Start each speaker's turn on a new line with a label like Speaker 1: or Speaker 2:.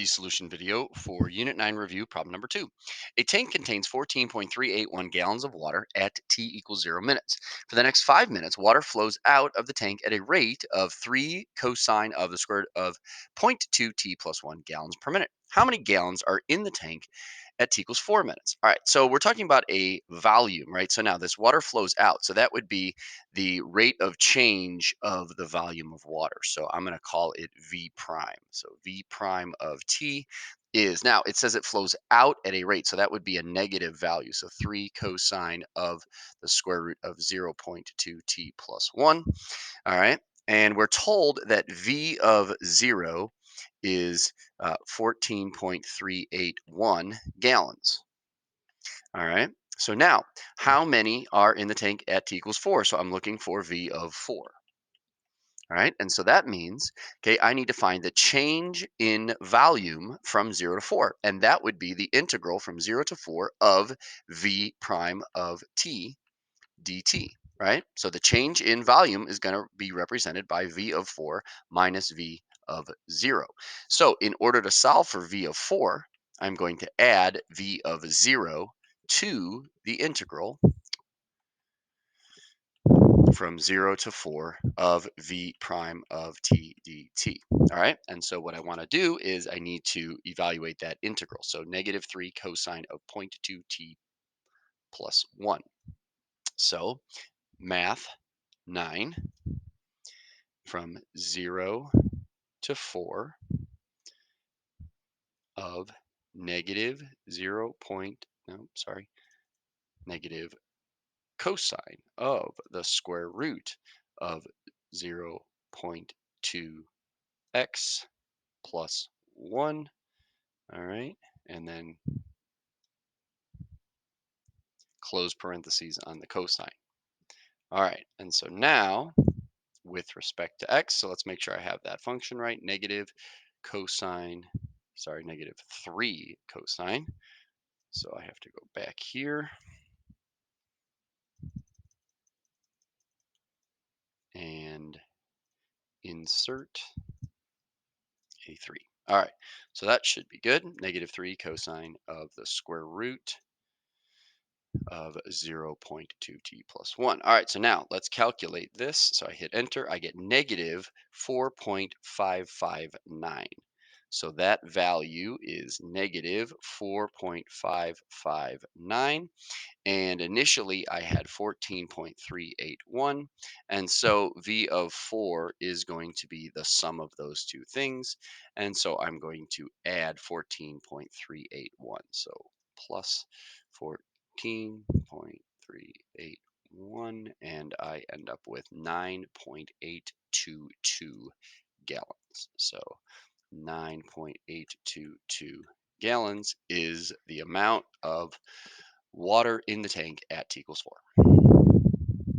Speaker 1: solution video for Unit 9 review problem number 2. A tank contains 14.381 gallons of water at t equals 0 minutes. For the next 5 minutes, water flows out of the tank at a rate of 3 cosine of the square root of zero point 0.2 t plus 1 gallons per minute. How many gallons are in the tank at t equals 4 minutes? All right, so we're talking about a volume, right? So now this water flows out. So that would be the rate of change of the volume of water. So I'm going to call it V prime. So V prime of T is, now it says it flows out at a rate. So that would be a negative value. So 3 cosine of the square root of 0.2 T plus 1. All right. And we're told that V of 0 is 14.381 gallons. All right. So now, how many are in the tank at t equals 4? So I'm looking for V of 4. All right. And so that means, okay, I need to find the change in volume from 0 to 4. And that would be the integral from 0 to 4 of V prime of t dt, right? So the change in volume is going to be represented by V of 4 minus V of 0. So in order to solve for V of 4, I'm going to add V of 0 to the integral from 0 to 4 of V prime of t dt. All right, and so what I want to do is I need to evaluate that integral. So negative 3 cosine of 0.2 t plus 1. So math 9 from 0 to 4 of negative 0. No, sorry, negative cosine of the square root of 0.2 x plus 1. All right. And then close parentheses on the cosine. All right. And so now with respect to x, so let's make sure I have that function right. Negative cosine, sorry, negative 3 cosine. So I have to go back here and insert a 3. All right, so that should be good. Negative 3 cosine of the square root of 0.2 t plus 1. All right, so now let's calculate this. So I hit enter, I get negative 4.559. So that value is negative 4.559. And initially I had 14.381. And so V of 4 is going to be the sum of those two things. And so I'm going to add 14.381. So plus 14.381, and I end up with 9.822 gallons. So 9.822 gallons is the amount of water in the tank at t equals 4.